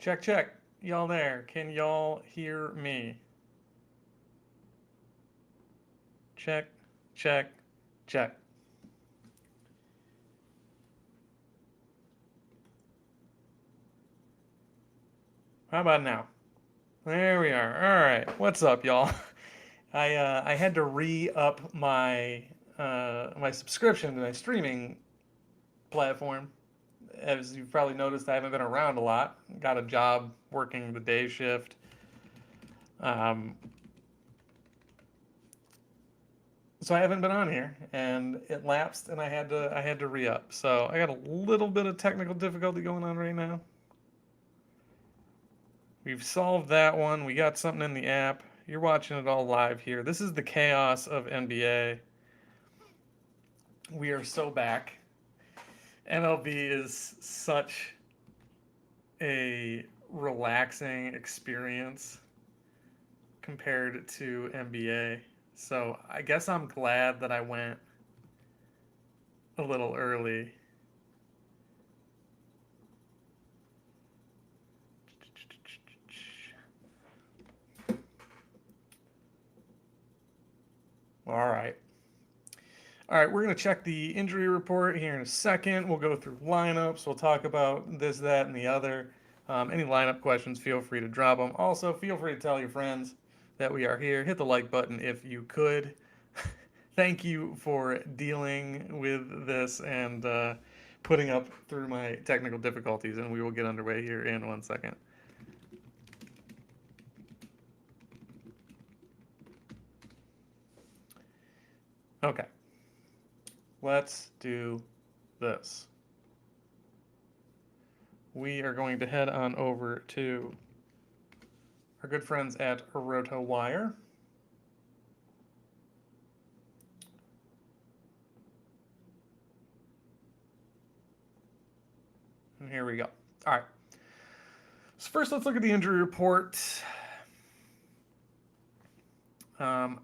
Check, check. Y'all there? Can y'all hear me? Check, check, check. How about now? There we are. All right. What's up, y'all? I had to re-up my subscription to my streaming platform. As you've probably noticed, I haven't been around a lot. Got a job working the day shift. Um, so I haven't been on here, and it lapsed, and I had to re-up. So I got a little bit of technical difficulty going on right now. We've solved that one. We got something in the app. You're watching it all live here. This is the chaos of NBA. We are so back. MLB is such a relaxing experience compared to NBA. So I guess I'm glad that I went a little early. All right. All right, we're going to check the injury report here in a second. We'll go through lineups. We'll talk about this, that, and the other. Any lineup questions, feel free to drop them. Also, feel free to tell your friends that we are here. Hit the like button if you could. Thank you for dealing with this and putting up through my technical difficulties, and we will get underway here in 1 second. Okay, let's do this. We are going to head on over to our good friends at RotoWire. And here we go. All right. So first, let's look at the injury report. Um,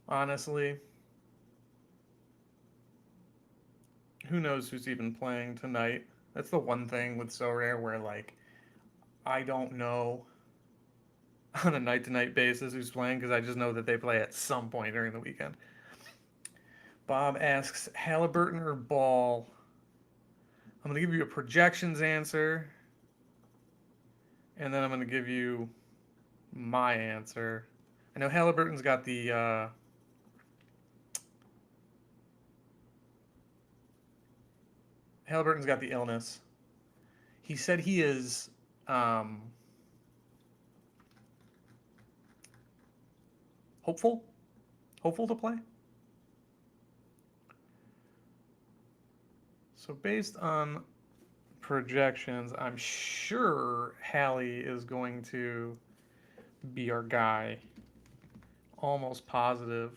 honestly, who knows who's even playing tonight? That's the one thing with Sorare where, like, I don't know on a night-to-night basis who's playing because I just know that they play at some point during the weekend. Bob asks, Halliburton or Ball? I'm going to give you a projections answer, and then I'm going to give you my answer. I know Halliburton's got the illness. He said he is hopeful to play. So based on projections, I'm sure Hallie is going to be our guy. Almost positive.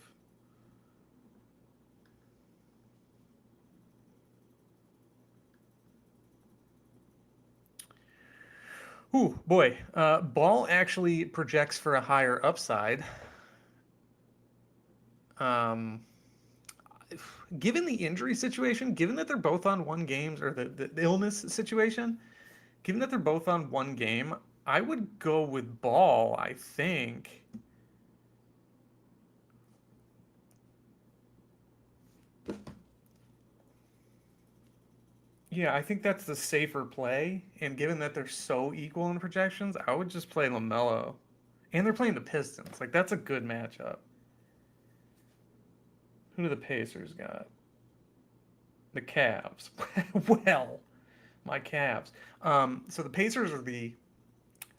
Ooh, boy. Ball actually projects for a higher upside. Um, given the injury situation, given that they're both on one game, or the illness situation, given that they're both on one game, I would go with Ball, I think. Yeah, I think that's the safer play. And given that they're so equal in projections, I would just play LaMelo. And they're playing the Pistons. Like, that's a good matchup. Who do the Pacers got? The Cavs. Well, my Cavs. So the Pacers are the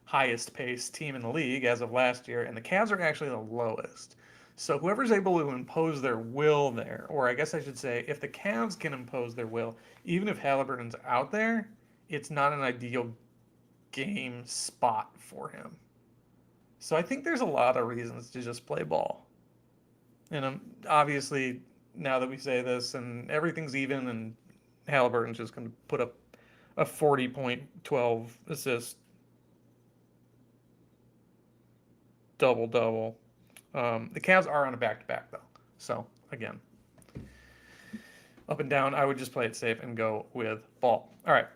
highest paced team in the league as of last year, and the Cavs are actually the lowest. So whoever's able to impose their will there, or I guess I should say, if the Cavs can impose their will, even if Halliburton's out there, it's not an ideal game spot for him. So I think there's a lot of reasons to just play ball. And obviously, now that we say this and everything's even, and Halliburton's just going to put up a 40 point, 12 assist double double. The Cavs are on a back to back though. So again, up and down, I would just play it safe and go with Ball. All right.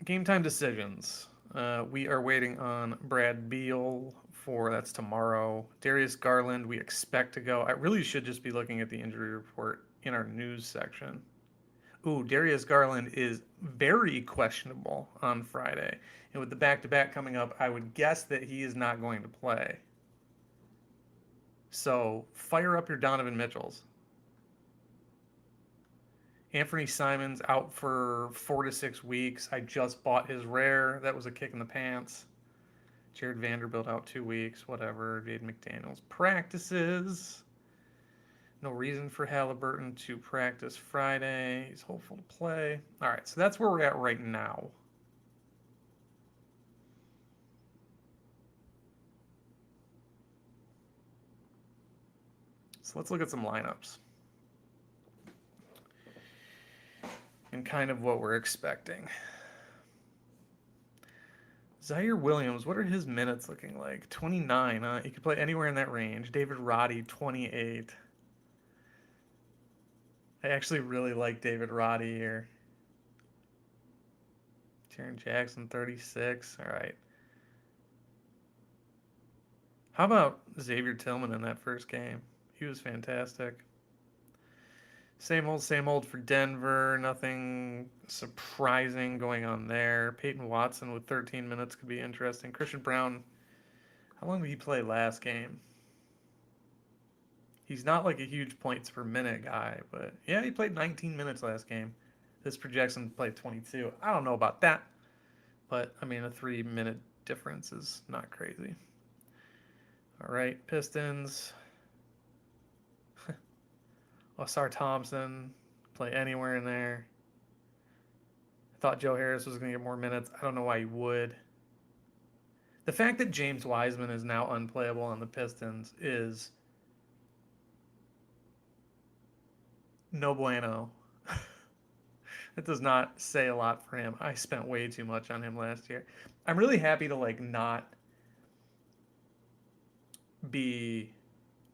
Game time decisions. We are waiting on Brad Beal for that's tomorrow. Darius Garland, we expect to go. I really should just be looking at the injury report in our news section. Ooh, Darius Garland is very questionable on Friday. And with the back to back coming up, I would guess that he is not going to play. So fire up your Donovan Mitchells. Anthony Simons out for 4 to 6 weeks. I just bought his rare. That was a kick in the pants. Jared Vanderbilt out 2 weeks. Whatever. Jade McDaniels practices. No reason for Halliburton to practice Friday. He's hopeful to play. All right, so that's where we're at right now. So let's look at some lineups and kind of what we're expecting. Zaire Williams, what are his minutes looking like? 29, huh? He could play anywhere in that range. David Roddy, 28. I actually really like David Roddy here. Jaren Jackson, 36. All right. How about Xavier Tillman in that first game? He was fantastic. Same old for Denver. Nothing surprising going on there. Peyton Watson with 13 minutes could be interesting. Christian Brown, how long did he play last game? He's not like a huge points per minute guy, but yeah, he played 19 minutes last game. This projection played 22. I don't know about that, but I mean, a 3 minute difference is not crazy. All right, Pistons. Osar Thompson, play anywhere in there. I thought Joe Harris was going to get more minutes. I don't know why he would. The fact that James Wiseman is now unplayable on the Pistons is no bueno. It does not say a lot for him. I spent way too much on him last year. I'm really happy to like not be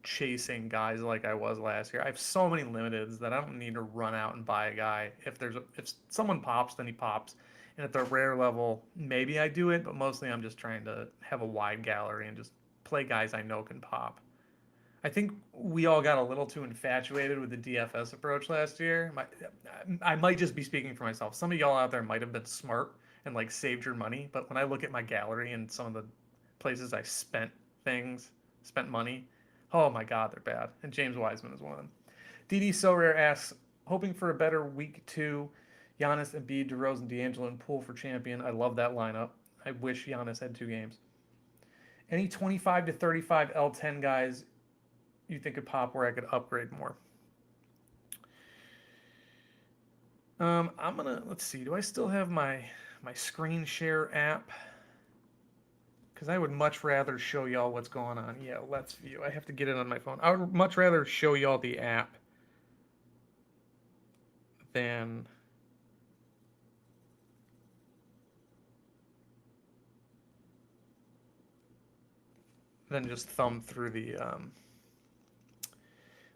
chasing guys like I was last year. I have so many limiteds that I don't need to run out and buy a guy. If someone pops, then he pops. And at the rare level, maybe I do it, but mostly I'm just trying to have a wide gallery and just play guys I know can pop. I think we all got a little too infatuated with the DFS approach last year. I might just be speaking for myself. Some of y'all out there might have been smart and like saved your money, but when I look at my gallery and some of the places I spent money, oh my God, they're bad. And James Wiseman is one of them. DD Sorare asks, hoping for a better week 2. Giannis, Embiid, DeRozan, D'Angelo, and Poole for champion. I love that lineup. I wish Giannis had 2 games. Any 25 to 35 L10 guys you think could pop where I could upgrade more? I'm gonna let's see. Do I still have my screen share app? Because I would much rather show y'all what's going on. Yeah, let's view. I have to get it on my phone. I would much rather show y'all the app than just thumb through the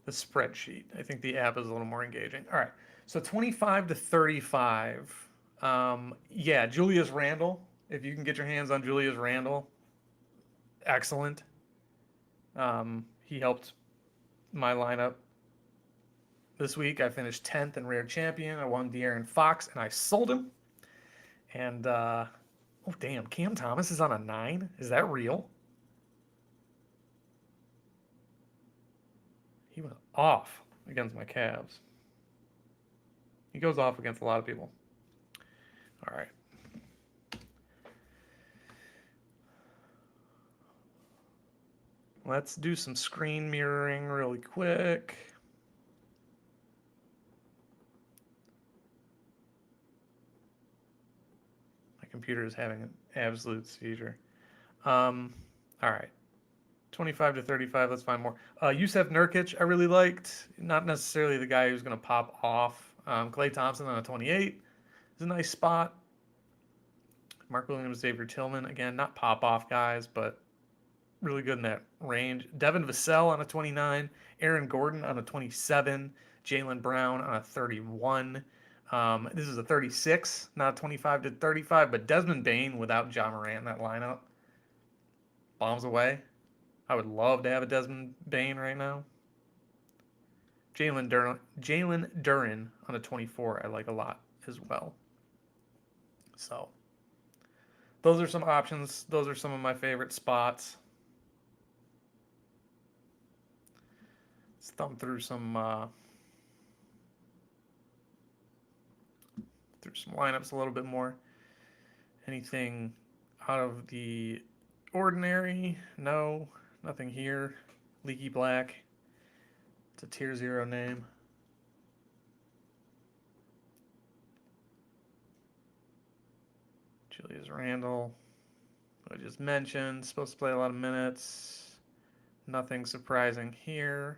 spreadsheet. I think the app is a little more engaging. All right, so 25 to 35. Yeah, Julius Randle. If you can get your hands on Julius Randle, excellent. He helped my lineup this week. I finished 10th in Rare Champion. I won De'Aaron Fox, and I sold him. And, oh, damn, Cam Thomas is on a 9? Is that real? He went off against my Cavs. He goes off against a lot of people. All right. Let's do some screen mirroring really quick. My computer is having an absolute seizure. All right. 25 to 35. Let's find more. Yusef Nurkic, I really liked. Not necessarily the guy who's going to pop off. Klay Thompson on a 28 is a nice spot. Mark Williams, Xavier Tillman, again, not pop off guys, but really good in that range. Devin Vassell on a 29. Aaron Gordon on a 27. Jaylen Brown on a 31. This is a 36, not 25 to 35, but Desmond Bain without John Morant in that lineup bombs away. I would love to have a Desmond Bain right now. Jalen Duren on a 24, I like a lot as well. So those are some options. Those are some of my favorite spots. Let's thumb through some lineups a little bit more. Anything out of the ordinary? No, nothing here. Leaky Black. It's a tier 0 name. Julius Randle, who I just mentioned, supposed to play a lot of minutes. Nothing surprising here.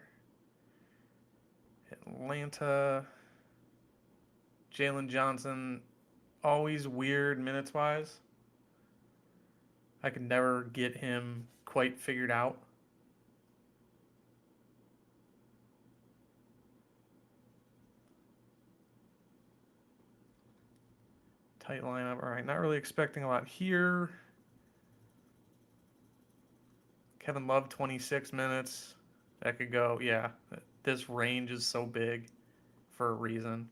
Atlanta. Jalen Johnson, always weird minutes wise. I could never get him quite figured out. Tight lineup. All right, not really expecting a lot here. Kevin Love, 26 minutes. That could go, yeah. This range is so big for a reason.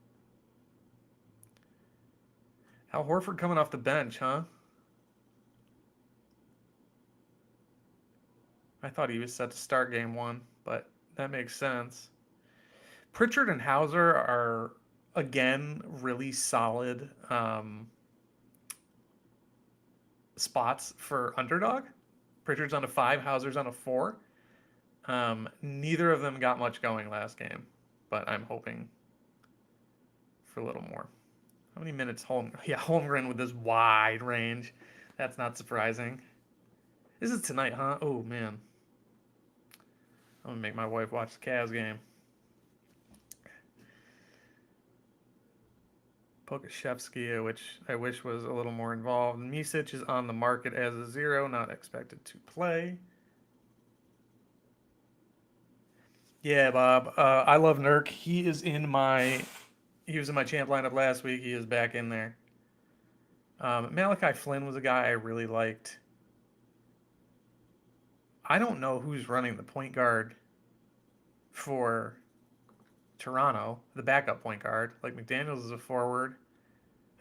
Al Horford coming off the bench, huh? I thought he was set to start game one, but that makes sense. Pritchard and Hauser are, again, really solid spots for underdog. Pritchard's on a 5, Hauser's on a 4. Neither of them got much going last game, but I'm hoping for a little more. How many minutes Holmgren with this wide range. That's not surprising. This is tonight, huh? Oh, man. I'm going to make my wife watch the Cavs game. Pokashevsky, which I wish was a little more involved. Misic is on the market as a 0, not expected to play. Yeah, Bob. I love Nurk. He was in my champ lineup last week. He is back in there. Malachi Flynn was a guy I really liked. I don't know who's running the point guard for Toronto, the backup point guard. Like McDaniels is a forward.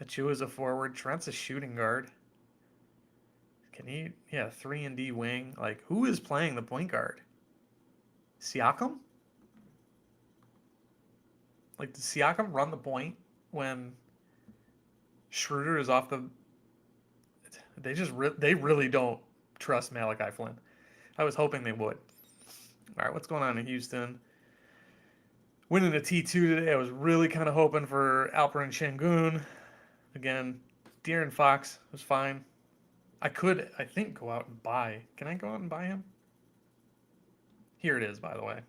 Achua is a forward. Trent's a shooting guard. Can he? Yeah, 3 and D wing. Like, who is playing the point guard? Siakam? Like, does Siakam run the point when Schroeder is off the? They really don't trust Malachi Flynn. I was hoping they would. All right, what's going on in Houston? Winning a T2 today. I was really kind of hoping for Alperen Şengün. Again, De'Aaron Fox was fine. I could, I think, go out and buy. Can I go out and buy him? Here it is, by the way.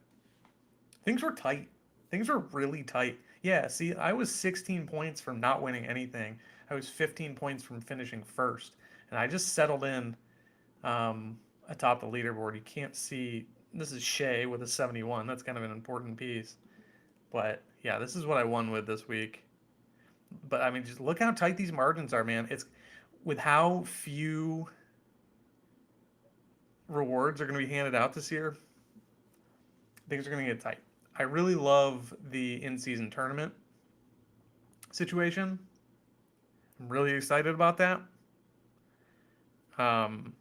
Things were tight. Things were really tight. Yeah, see, I was 16 points from not winning anything. I was 15 points from finishing first. And I just settled in atop the leaderboard. You can't see. This is Shea with a 71. That's kind of an important piece. But yeah, this is what I won with this week. But I mean, just look how tight these margins are, man. It's with how few rewards are going to be handed out this year. Things are going to get tight. I really love the in-season tournament situation. I'm really excited about that. And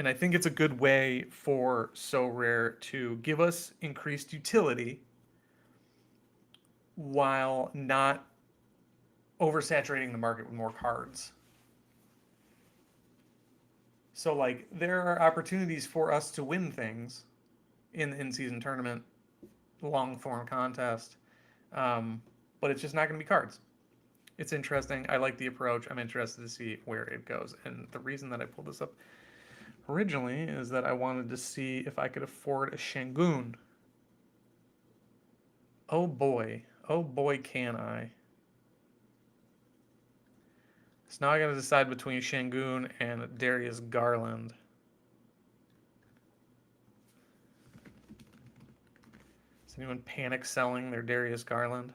I think it's a good way for Sorare to give us increased utility while not oversaturating the market with more cards. So, like, there are opportunities for us to win things in the in-season tournament, long-form contest, but it's just not going to be cards. It's interesting. I like the approach. I'm interested to see where it goes. And the reason that I pulled this up originally is that I wanted to see if I could afford a Şengün. Oh boy, can I. So now I gotta decide between Şengün and Darius Garland. Is anyone panic selling their Darius Garland?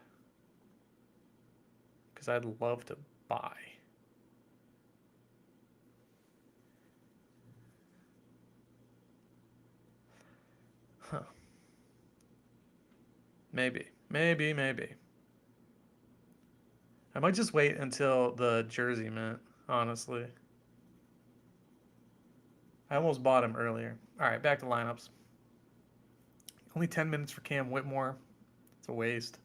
because I'd love to buy. Huh. Maybe. Maybe, maybe. I might just wait until the jersey mint, honestly. I almost bought him earlier. All right, back to lineups. Only 10 minutes for Cam Whitmore. It's a waste.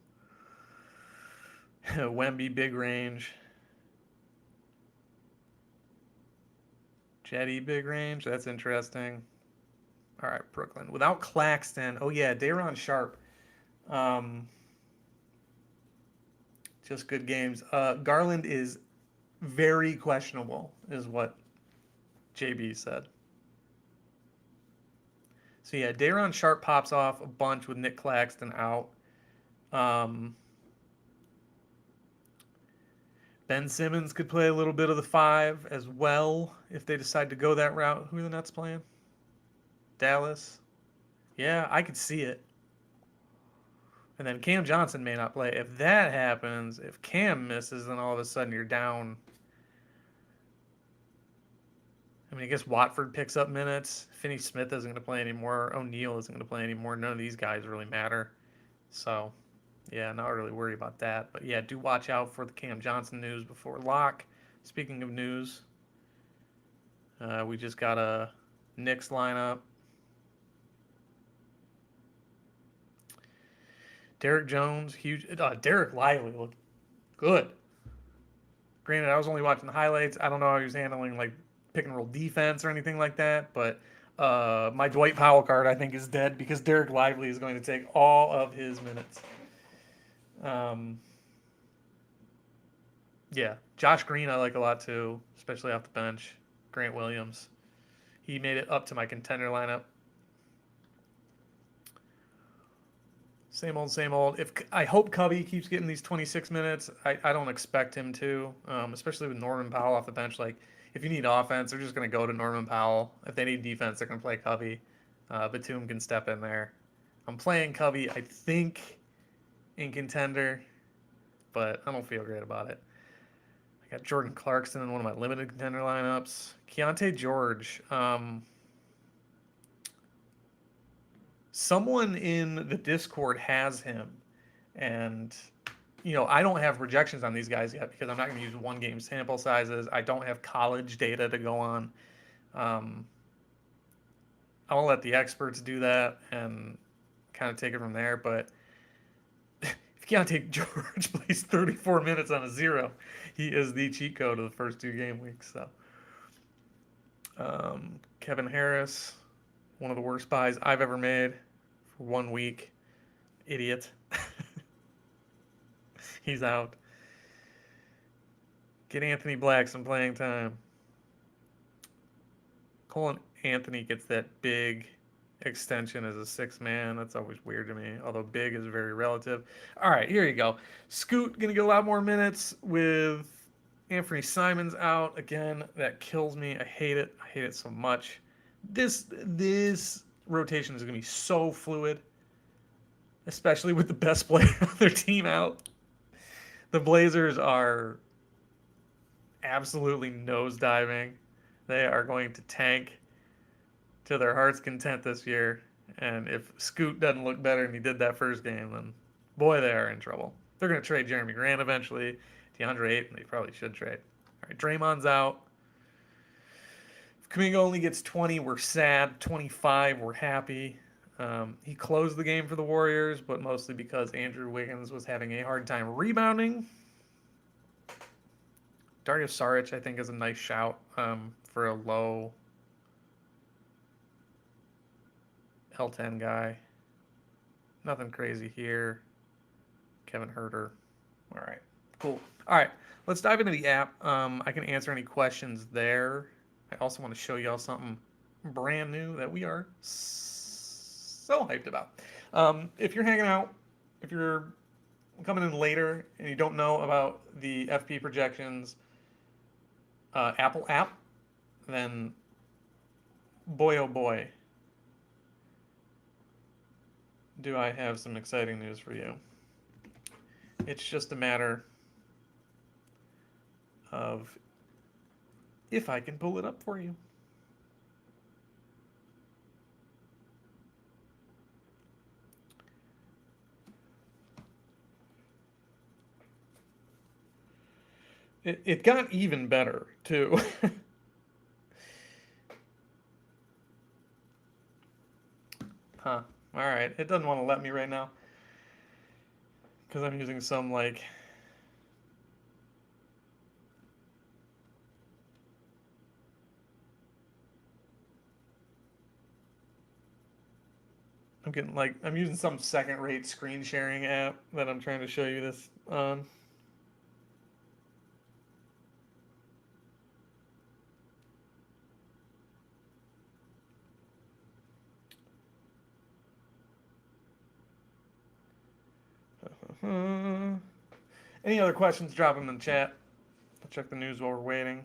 Wemby, big range. Jetty, big range. That's interesting. All right, Brooklyn. Without Claxton. Oh, yeah, Day'Ron Sharpe. Um, just good games. Garland is very questionable, is what JB said. So, yeah, Day'Ron Sharpe pops off a bunch with Nick Claxton out. Um, Ben Simmons could play a little bit of the five as well if they decide to go that route. Who are the Nets playing? Dallas. Yeah, I could see it. And then Cam Johnson may not play. If that happens, if Cam misses, then all of a sudden you're down. I mean, I guess Watford picks up minutes. Finney Smith isn't going to play anymore. O'Neal isn't going to play anymore. None of these guys really matter. So, yeah, not really worried about that. But yeah, do watch out for the Cam Johnson news before lock. Speaking of news, we just got a Knicks lineup. Derek Jones, huge. Derek Lively looked good. Granted, I was only watching the highlights. I don't know how he was handling like pick and roll defense or anything like that. But my Dwight Powell card, I think, is dead because Derek Lively is going to take all of his minutes. Um, yeah, Josh Green I like a lot too, especially off the bench. Grant Williams, he made it up to my contender lineup. Same old, same old. If I hope Covey keeps getting these 26 minutes, I don't expect him to, especially with Norman Powell off the bench. Like, if you need offense, they're just going to go to Norman Powell. If they need defense, they're going to play Covey. Batum can step in there. I'm playing Covey, I think, in contender, but I don't feel great about it. I got Jordan Clarkson in one of my limited contender lineups. Keontae George. Someone in the Discord has him, and I don't have projections on these guys yet because I'm not going to use one game sample sizes. I don't have college data to go on. Um, I'll let the experts do that and kind of take it from there. But if Keontae George plays 34 minutes on a zero, he is the cheat code of the first two game weeks. So Kevin Harris, one of the worst buys I've ever made for 1 week. Idiot. He's out. Get Anthony Black some playing time. Cole Anthony gets that big extension as a six man. That's always weird to me, although big is very relative. All right, here you go. Scoot going to get a lot more minutes with Anthony Simons out. Again, that kills me. I hate it. I hate it so much. This rotation is going to be so fluid, especially with the best player on their team out. The Blazers are absolutely nosediving. They are going to tank to their heart's content this year. And if Scoot doesn't look better than he did that first game, then boy, they are in trouble. They're going to trade Jeremy Grant eventually. DeAndre Ayton, they probably should trade. All right, Draymond's out. If Kuminga only gets 20, we're sad. 25, we're happy. He closed the game for the Warriors, but mostly because Andrew Wiggins was having a hard time rebounding. Dario Saric, I think, is a nice shout for a low L10 guy. Nothing crazy here. Kevin Herter. All right, cool. All right, let's dive into the app. I can answer any questions there. I also want to show y'all something brand new that we are so hyped about. If you're hanging out, if you're coming in later and you don't know about the FP projections Apple app, then boy oh boy, do I have some exciting news for you. It's just a matter of if I can pull it up for you. It got even better, too. Huh. All right. It doesn't want to let me right now because I'm using some, like, I'm using some second rate screen sharing app that I'm trying to show you this on. Any other questions, drop them in the chat. I'll check the news while we're waiting.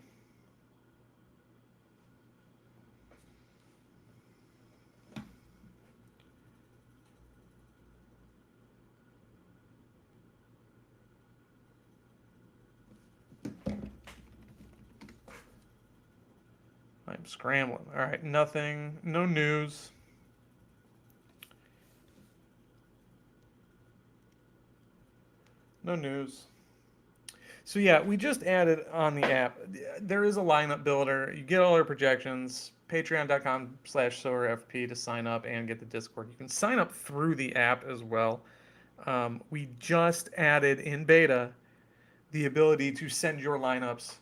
I'm scrambling. All right, nothing, no news. No news. So yeah, we just added on the app. There is a lineup builder. You get all our projections. Patreon.com/SolarFP to sign up and get the Discord. You can sign up through the app as well. We just added in beta the ability to send your lineups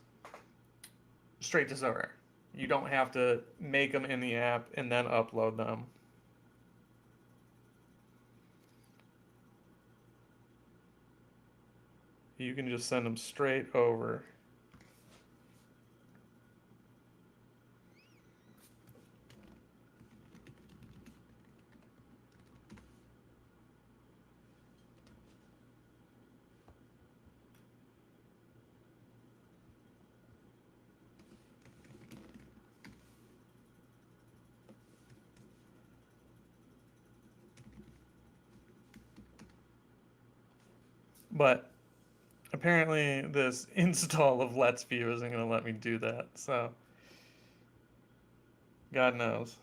straight to Sorare. You don't have to make them in the app and then upload them. You can just send them straight over. But apparently this install of Let's View isn't going to let me do that. So God knows.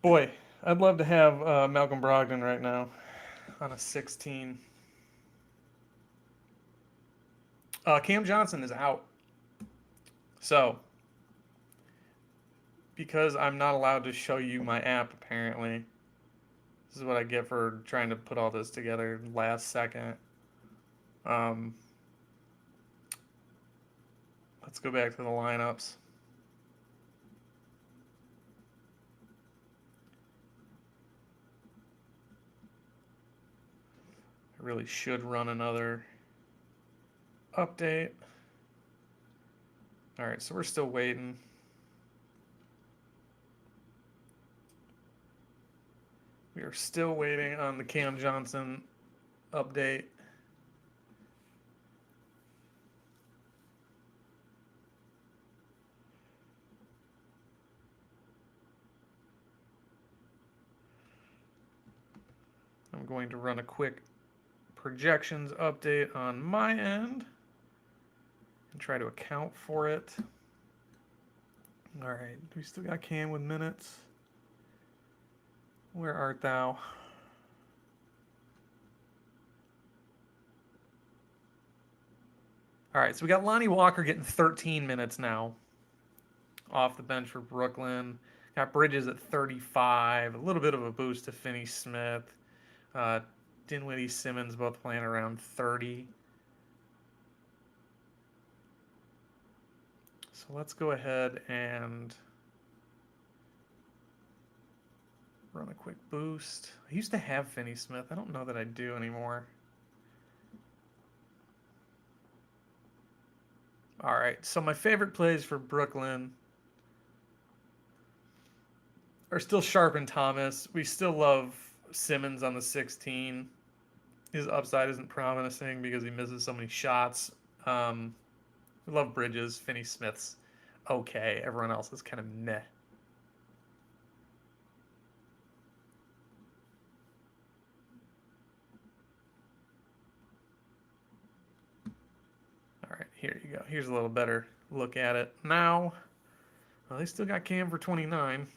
Boy, I'd love to have Malcolm Brogdon right now on a 16. Cam Johnson is out. So, because I'm not allowed to show you my app, apparently, this is what I get for trying to put all this together last second. Let's go back to the lineups. I really should run another update. All right, so we're still waiting. We are still waiting on the Cam Johnson update. I'm going to run a quick projections update on my end and try to account for it. All right, we still got Cam with minutes. Where art thou? All right, so we got Lonnie Walker getting 13 minutes now off the bench for Brooklyn. Got Bridges at 35, a little bit of a boost to Finney Smith. Dinwiddie, Simmons both playing around 30. So let's go ahead and run a quick boost. I used to have Finney Smith. I don't know that I do anymore. All right, so my favorite plays for Brooklyn are still Sharp and Thomas. We still love Simmons on the 16. His upside isn't promising because he misses so many shots. We love Bridges, Finney Smith's okay. Everyone else is kind of meh. All right, here you go. Here's a little better look at it now. Well, they still got Cam for 29,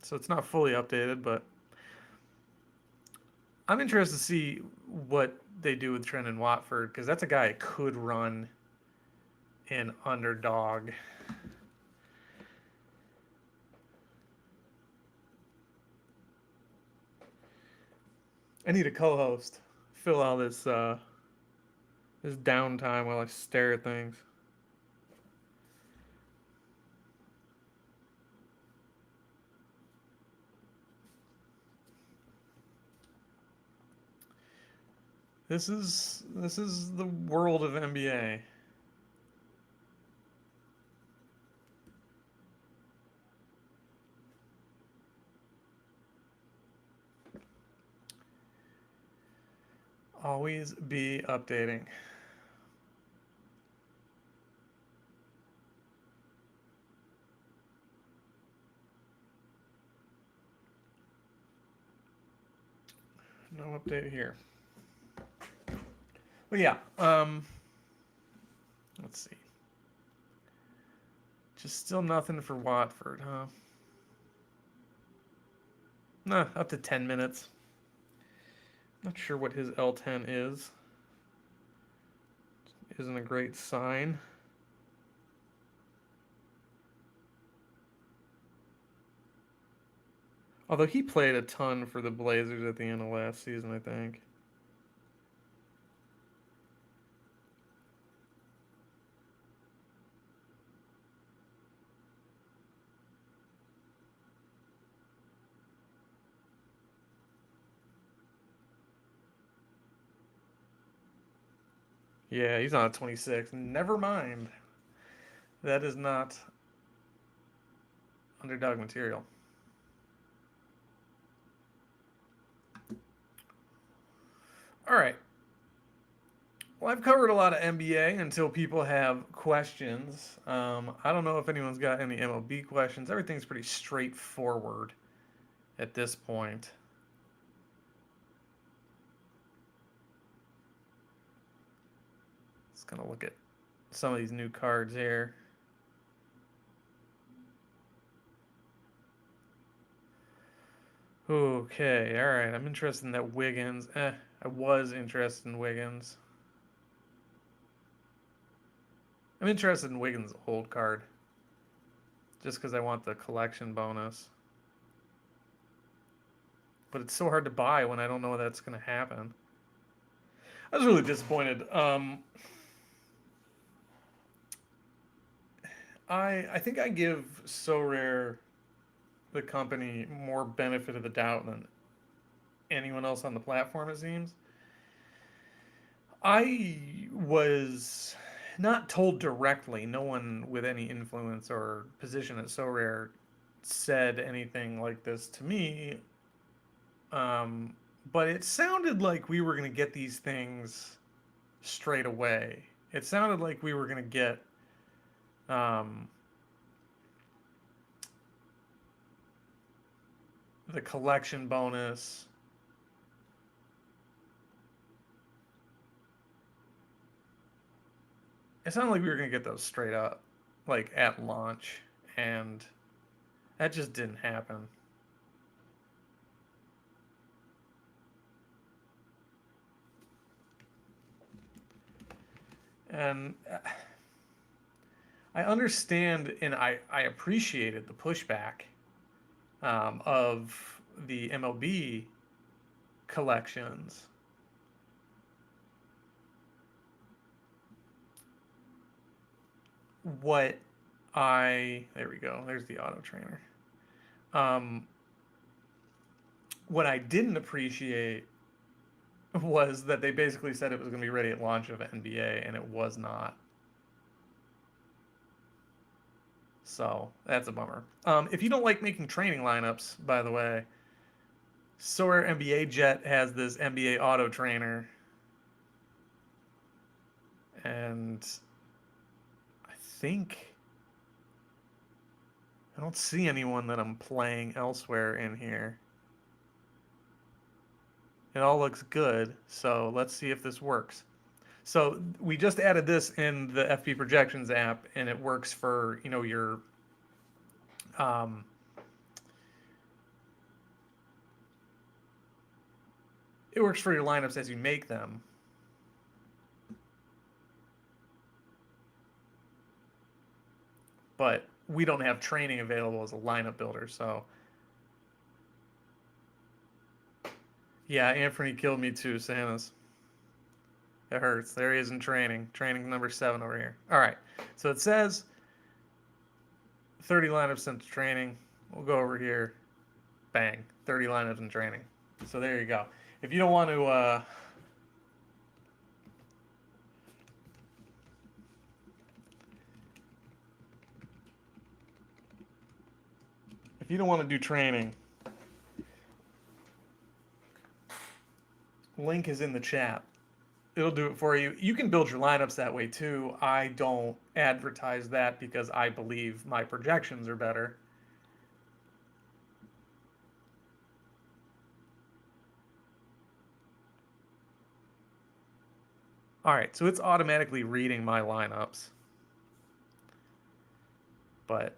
so it's not fully updated, but I'm interested to see what they do with Trendon Watford because that's a guy that could run in underdog. I need a co-host. Fill all this downtime while I stare at things. This is the world of NBA. Always be updating. No update here. But yeah, let's see. Just still nothing for Watford, huh? Nah, up to 10 minutes. Not sure what his L10 is. Isn't a great sign. Although he played a ton for the Blazers at the end of last season, I think. Yeah, he's on a 26. Never mind. That is not underdog material. All right. Well, I've covered a lot of NBA until people have questions. I don't know if anyone's got any MLB questions. Everything's pretty straightforward at this point. Just gonna look at some of these new cards here. Okay, all right. I'm interested in that Wiggins. I was interested in Wiggins. I'm interested in Wiggins' old card, just because I want the collection bonus. But it's so hard to buy when I don't know that's going to happen. I was really disappointed. I think I give Sorare, the company, more benefit of the doubt than anyone else on the platform, it seems. I was not told directly, no one with any influence or position at Sorare said anything like this to me. Um, but it sounded like we were going to get these things straight away. It sounded like we were going to get um, the collection bonus. It sounded like we were going to get those straight up, like at launch. And that just didn't happen. And I understand and I appreciated the pushback of the MLB collections. What there we go, there's the auto trainer. Um, what I didn't appreciate was that they basically said it was going to be ready at launch of NBA, and it was not. So that's a bummer. If you don't like making training lineups, by the way, Sorare NBA Jet has this NBA auto trainer, and I think I don't see anyone that I'm playing elsewhere in here. It all looks good, so let's see if this works. So we just added this in the FP Projections app, and it works for your um, it works for your lineups as you make them. But we don't have training available as a lineup builder, so yeah, Anthony killed me too, Santa's. It hurts. There he is in training. Training number 7 over here. All right. So it says 30 lineups sent to training. We'll go over here. Bang. 30 lineups in training. So there you go. If you don't want to if you don't want to do training, link is in the chat. It'll do it for you. You can build your lineups that way too. I don't advertise that because I believe my projections are better. All right, so it's automatically reading my lineups. But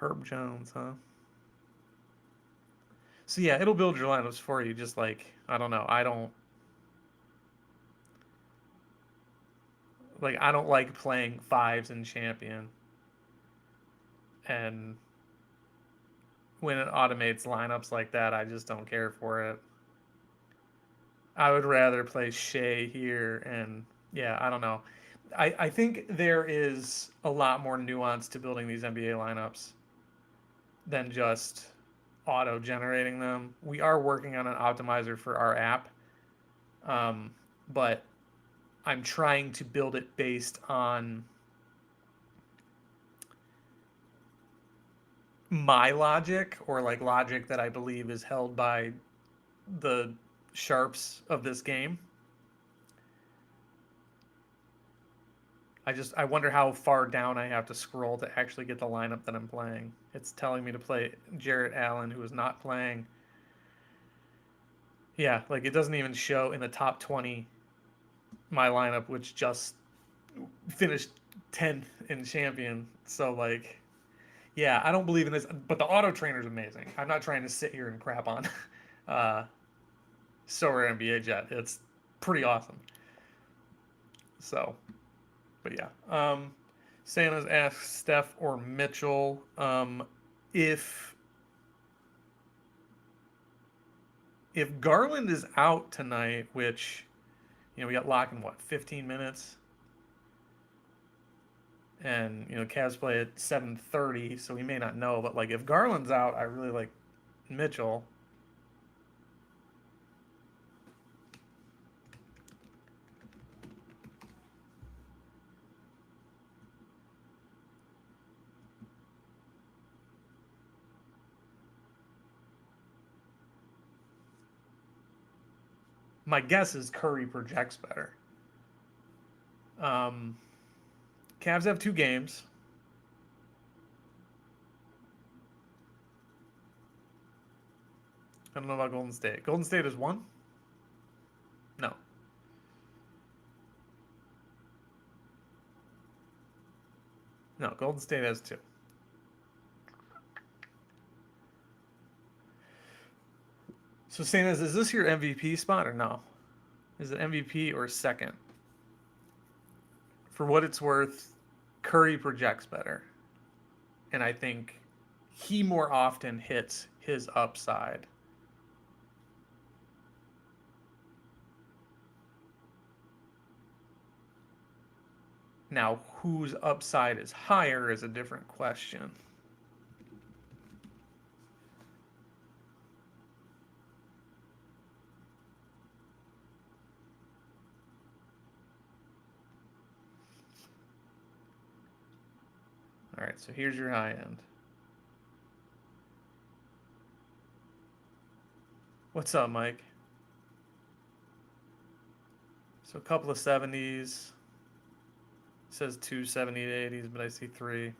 Herb Jones, huh? So yeah, it'll build your lineups for you. Just like I don't know, I don't like playing fives in champion, and when it automates lineups like that, I just don't care for it. I would rather play Shea here, and yeah, I don't know. I think there is a lot more nuance to building these NBA lineups than just auto generating them. We are working on an optimizer for our app, um, but I'm trying to build it based on my logic, or like logic that I believe is held by the sharps of this game. I wonder how far down I have to scroll to actually get the lineup that I'm playing. It's telling me to play Jarrett Allen, who is not playing. Yeah, like it doesn't even show in the top 20 my lineup, which just finished 10th in champion. So like, yeah, I don't believe in this. But the auto trainer is amazing. I'm not trying to sit here and crap on uh, Sorare NBA Jet. It's pretty awesome. So, but yeah. Santa's asked Steph or Mitchell if Garland is out tonight, which we got lock in what 15 minutes, and Cavs play at 7:30, so we may not know. But like if Garland's out, I really like Mitchell. My guess is Curry projects better. Um, Cavs have 2 games. I don't know about Golden State. Golden State is 1? No. No, Golden State has 2. So Santa's, is this your MVP spot or no? Is it MVP or second? For what it's worth, Curry projects better. And I think he more often hits his upside. Now, whose upside is higher is a different question. right, so here's your high end. What's up, Mike? So a couple of 70s. It says two 70 to 80s, but I see three.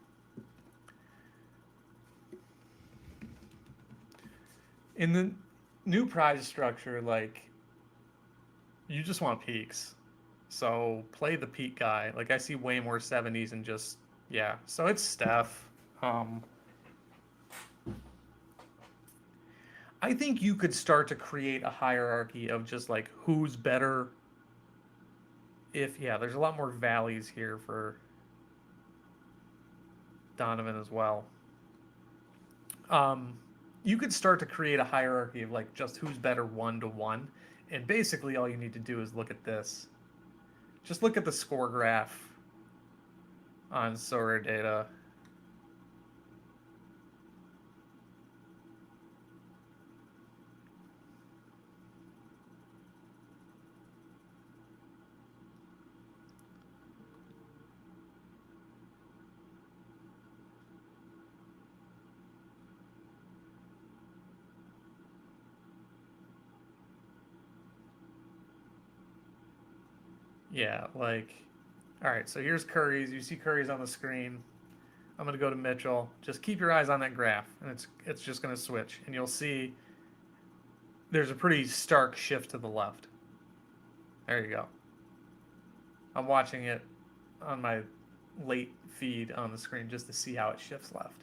In the new prize structure, like, you just want peaks. So play the peak guy. Like, I see way more 70s and just, yeah. So it's Steph. Um, I think you could start to create a hierarchy of just like who's better. If, yeah, there's a lot more valleys here for Donovan as well. Um, you could start to create a hierarchy of like just who's better 1 to 1. And basically, all you need to do is look at this. Just look at the score graph on Sorare data. Yeah, like, all right, so here's Curry's. You see Curry's on the screen. I'm going to go to Mitchell. Just keep your eyes on that graph, and it's just going to switch. And you'll see there's a pretty stark shift to the left. There you go. I'm watching it on my late feed on the screen just to see how it shifts left.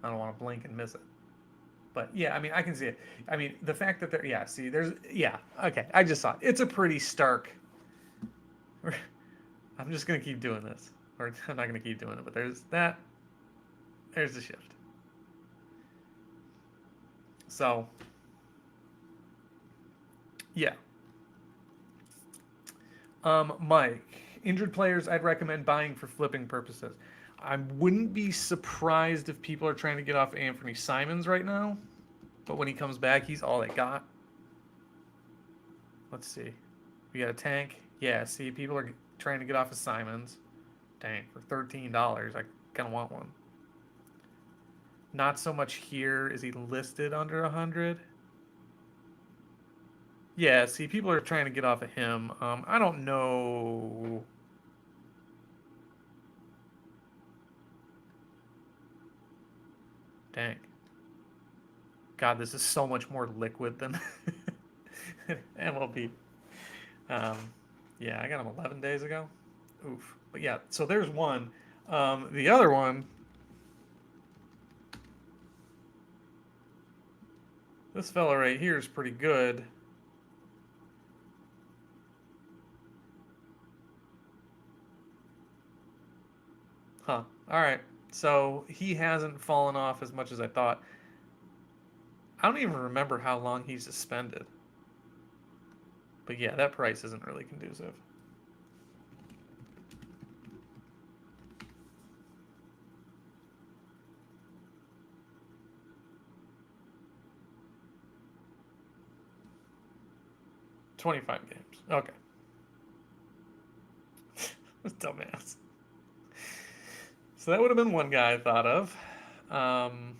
I don't want to blink and miss it. But yeah, I mean, I can see it. I mean, the fact that yeah, see, yeah, okay, I just saw it. It's a pretty stark. I'm just going to keep doing this. Or I'm not going to keep doing it, but there's that. There's the shift. So, yeah. Mike, injured players I'd recommend buying for flipping purposes. I wouldn't be surprised if people are trying to get off Anthony Simons right now, but when he comes back, he's all they got. Let's see. We got a tank. Yeah, see, people are trying to get off of Simons. Dang, for $13, I kind of want one. Not so much here. Is he listed under 100? Yeah, see, people are trying to get off of him. I don't know. Dang. God, this is so much more liquid than MLB. Um, yeah, I got him 11 days ago. Oof. But yeah, so there's one. The other one, this fella right here is pretty good. Huh. All right. So he hasn't fallen off as much as I thought. I don't even remember how long he's suspended. But yeah, that price isn't really conducive. $25 games. Okay. Dumbass. So that would have been one guy I thought of. Um,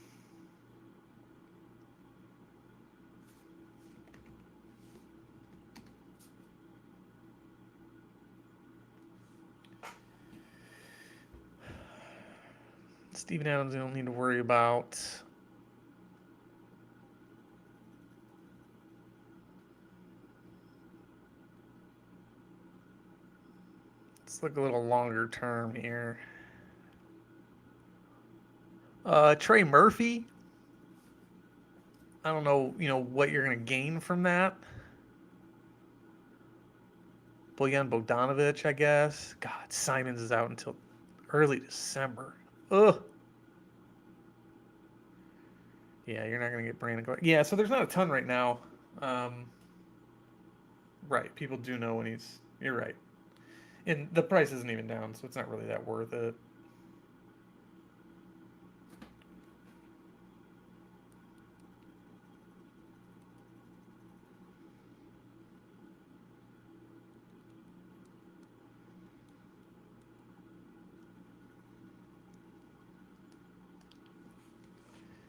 Steven Adams, you don't need to worry about. Let's look a little longer term here. Trey Murphy. I don't know, what you're going to gain from that. Bojan Bogdanovic, I guess. God, Simons is out until early December. Ugh. Yeah, you're not going to get Brandon Clark. Yeah, so there's not a ton right now. Right, people do know when he's. You're right. And the price isn't even down, so it's not really that worth it.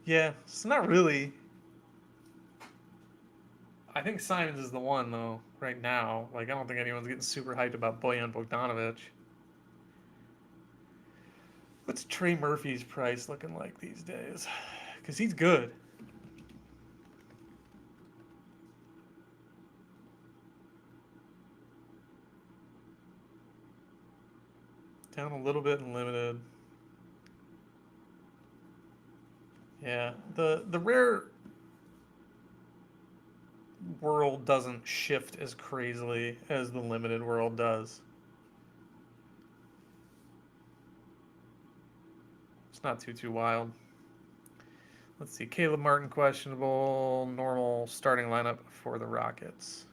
Yeah, it's not really. I think Simons is the one though right now. Like I don't think anyone's getting super hyped about Boyan Bogdanovic. What's Trey Murphy's price looking like these days? Because he's good. Down a little bit and limited. Yeah, the rare world doesn't shift as crazily as the limited world does. It's not too wild. Let's see. Caleb Martin questionable. Normal starting lineup for the Rockets.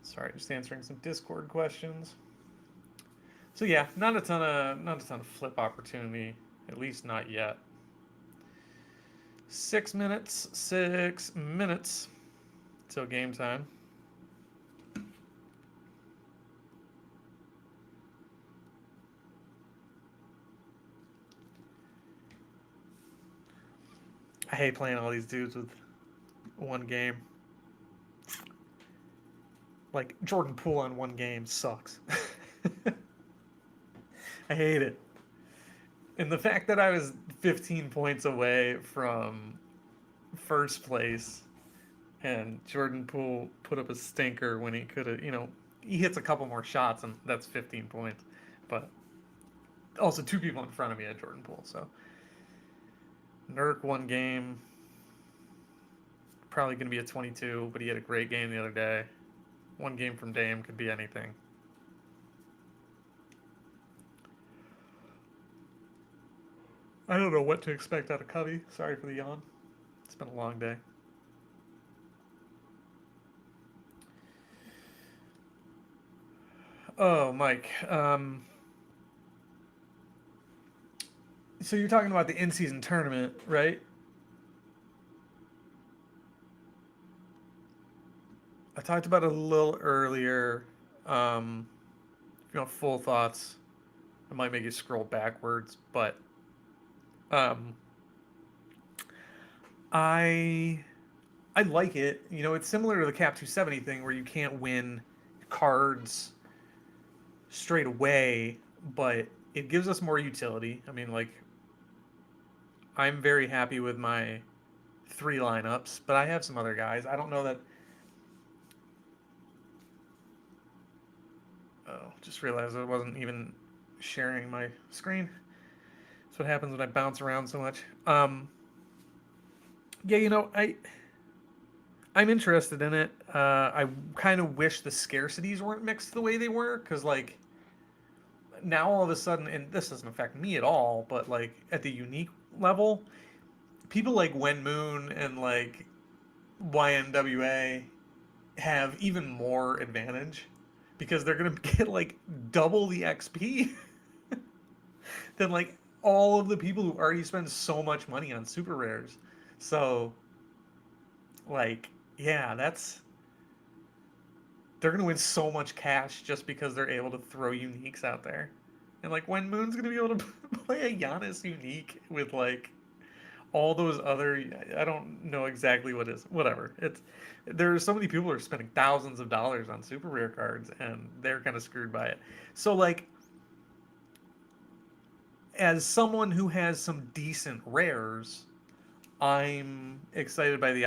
Sorry, just answering some Discord questions. So yeah, not a ton of flip opportunity, at least not yet. 6 minutes, 6 minutes till game time. I hate playing all these dudes with one game. Like Jordan Poole on one game sucks. I hate it. And the fact that I was 15 points away from first place and Jordan Poole put up a stinker when he could have, he hits a couple more shots and that's 15 points. But also two people in front of me had Jordan Poole. So Nurk one game, probably going to be a 22, but he had a great game the other day. One game from Dame could be anything. I don't know what to expect out of Covey. Sorry for the yawn. It's been a long day. Oh, Mike. So you're talking about the in-season tournament, right? I talked about it a little earlier. Um, if you want full thoughts, I might make you scroll backwards, but um, I I like it. It's similar to the Cap 270 thing where you can't win cards straight away, but it gives us more utility. I mean, like I'm very happy with my three lineups, but I have some other guys. I don't know that. Oh, just realized I wasn't even sharing my screen. That's what happens when I bounce around so much. Yeah, I'm interested in it. I kind of wish the scarcities weren't mixed the way they were, because like now all of a sudden, and this doesn't affect me at all, but like at the unique level, people like Wen Moon and like YNWA have even more advantage because they're gonna get like double the XP than like all of the people who already spend so much money on super rares. So like yeah, they're gonna win so much cash just because they're able to throw uniques out there. And like when Moon's gonna be able to play a Giannis unique with like all those other I don't know exactly what is whatever. There are so many people who are spending thousands of dollars on super rare cards and they're kind of screwed by it. So like as someone who has some decent rares, I'm excited by the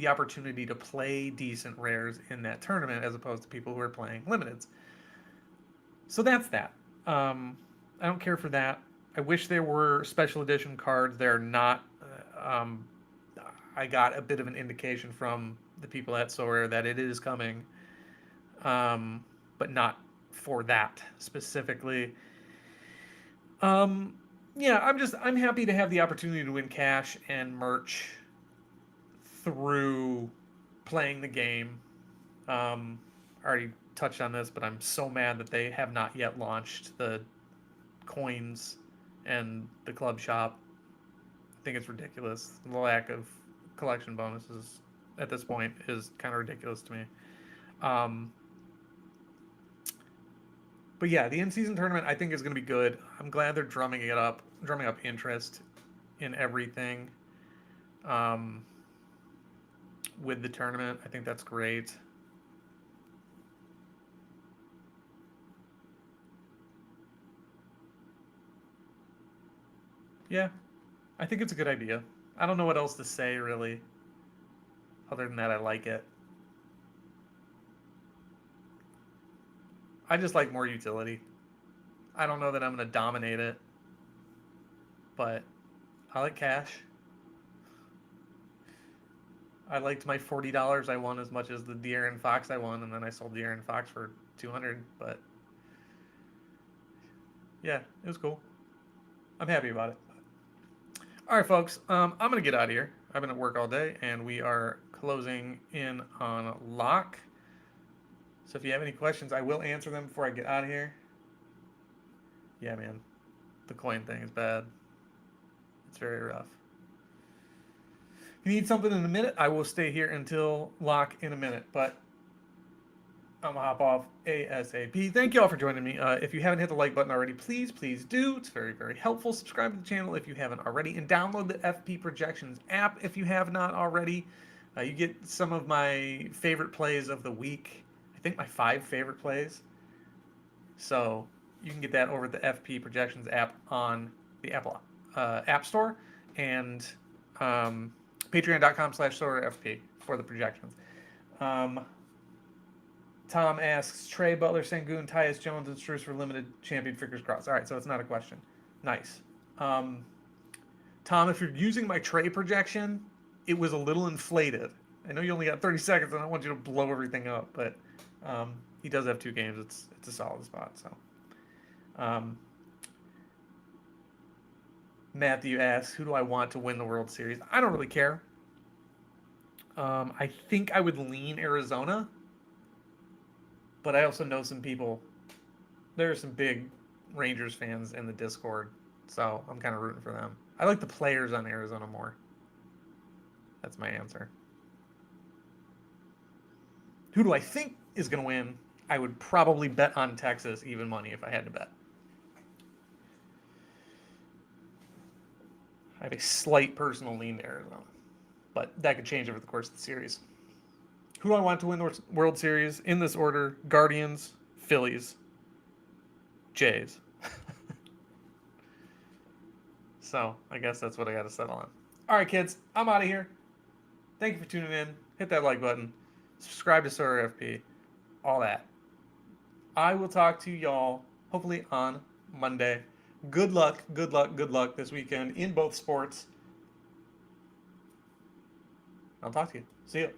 opportunity to play decent rares in that tournament as opposed to people who are playing limiteds. So that's that. I don't care for that. I wish there were special edition cards. They're not. I got a bit of an indication from the people at Sorare that it is coming, but not for that specifically. yeah, I'm happy to have the opportunity to win cash and merch through playing the game. I already touched on this, but I'm so mad that they have not yet launched the coins and the club shop. I think it's ridiculous. The lack of collection bonuses at this point is kind of ridiculous to me. Um, but yeah, the in-season tournament I think is going to be good. I'm glad they're drumming up interest in everything um, with the tournament. I think that's great. Yeah, I think it's a good idea. I don't know what else to say really, other than that I like it. I just like more utility. I don't know that I'm going to dominate it, but I like cash. I liked my $40 I won as much as the De'Aaron Fox I won, and then I sold De'Aaron Fox for 200. But yeah, it was cool. I'm happy about it. All right, folks. I'm gonna get out of here. I've been at work all day, and we are closing in on lock. So if you have any questions, I will answer them before I get out of here. Yeah, man, the coin thing is bad. It's very rough. If you need something in a minute, I will stay here until lock in a minute. But I'm gonna hop off ASAP. Thank you all for joining me. If you haven't hit the like button already, please do. It's very, very helpful. Subscribe to the channel if you haven't already, and download the FP Projections app if you have not already. You get some of my favorite plays of the week. I think my 5 favorite plays. So you can get that over the FP Projections app on the Apple App Store and patreon.com/SorareFP for the projections. Um, Tom asks Trey Butler, Sangoon, Tyus Jones, and Struce for limited champion fingers crossed. All right, so it's not a question. Nice. Um, Tom, if you're using my Trey projection, it was a little inflated. I know you only got 30 seconds, and I don't want you to blow everything up, but he does have 2 games. It's a solid spot. So, um, Matthew asks, who do I want to win the World Series? I don't really care. I think I would lean Arizona, but I also know some people. There are some big Rangers fans in the Discord, so I'm kind of rooting for them. I like the players on Arizona more. That's my answer. Who do I think is going to win? I would probably bet on Texas even money if I had to bet. I have a slight personal lean to Arizona, but that could change over the course of the series. Who do I want to win the World Series in this order? Guardians, Phillies, Jays. So I guess that's what I got to settle on. All right, kids, I'm out of here. Thank you for tuning in. Hit that like button. Subscribe to Sorare FP. All that. I will talk to y'all hopefully on Monday. Good luck, good luck, good luck this weekend in both sports. I'll talk to you. See you.